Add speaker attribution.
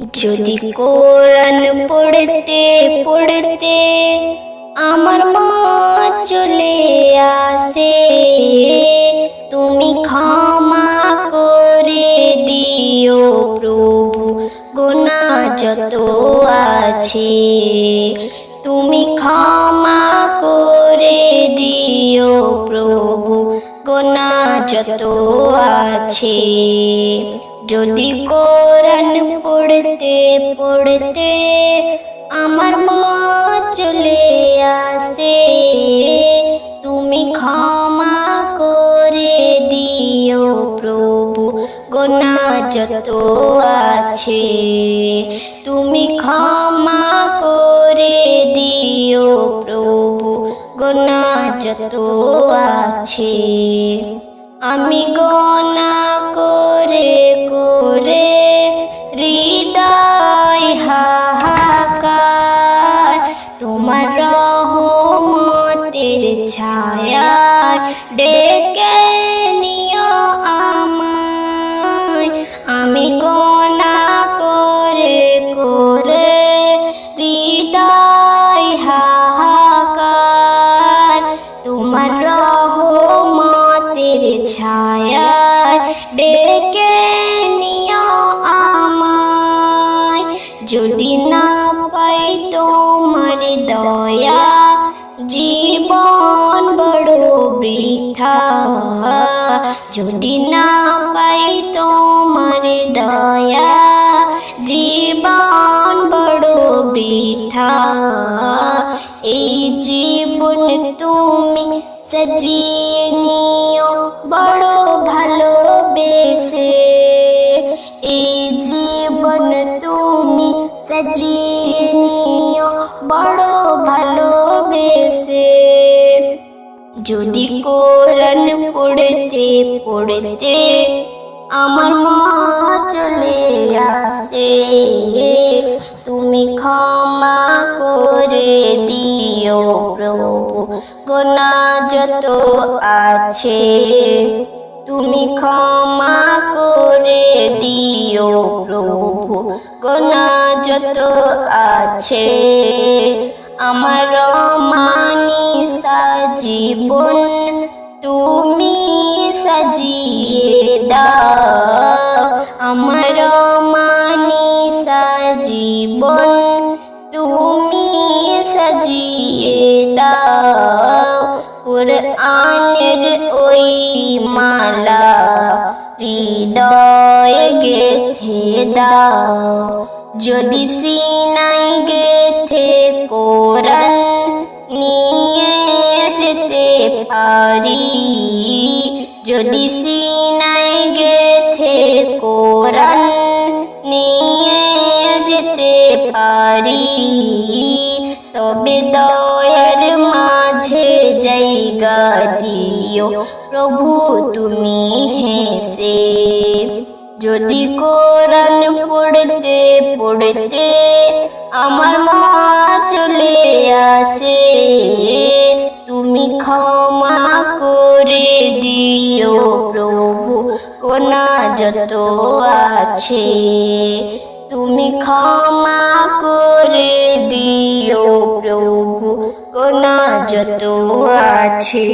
Speaker 1: যদি কোরআন পড়তে পড়তে আমার মা চলে আসে, তুমি ক্ষমা করে দিও প্রভু গুনাহ যত আছে। তুমি ক্ষমা করে দিও প্রভু গুনাহ যত আছে। যদি কোরআন পড়তে পড়তে আমার মা চলে আসে, তুমি ক্ষমা করে দিও প্রভু গুনাহ যত আছে। তুমি ক্ষমা করে দিও প্রভু গুনাহ যত আছে। আমি গুনাহ করে করে হৃদয় হাহাকার, তোমার রহমতের ছায়ায় ডেকে নিও আমায়। আমি গুনাহ করে করে হৃদয় হাহাকার, তোমার রহমতের ছায়ায় ডেকে নিও আমায়। যদি না পাই তোমার দয়া, জীবন বড় বৃথা। যদি না পাই তোমার দয়া, জীবন বড় বৃথা। এই জীবন তুমি সাজিয়ে নিও বড় ভালোবেসে, এই জীবন তুমি সাজিয়ে নিও বড় ভালোবেসে। যদি কোরআন পড়তে পড়তে আমার মা চলে আসে, তুমি ক্ষমা করে দিও প্রভু গুনাহ যত আছে। তুমি ক্ষমা করে দিও প্রভু গুনাহ যত আছে। আমার মানিসা জীবন তুমি সাজিয়ে দাও, আমার মানিসা জীবন তুমি সাজিয়ে দাও। কুরআনের ওই মালা হৃদয়ে গেথে দাও, যদি সিনায় গেথে কোরআন নিয়ে যেতে পারি। যদি সিনায় গেথে কোরআন নিয়ে যেতে পারি, তবে দয়ার মাঝে জায়গা দিও প্রভু তুমি হেসে। যদি কোরআন পড়তে পড়তে আমার মা চলে আসে, তুমি ক্ষমা করে দিও প্রভু গুনাহ যত আছে। তুমি ক্ষমা করে দিও প্রভু গুনাহ যত আছে।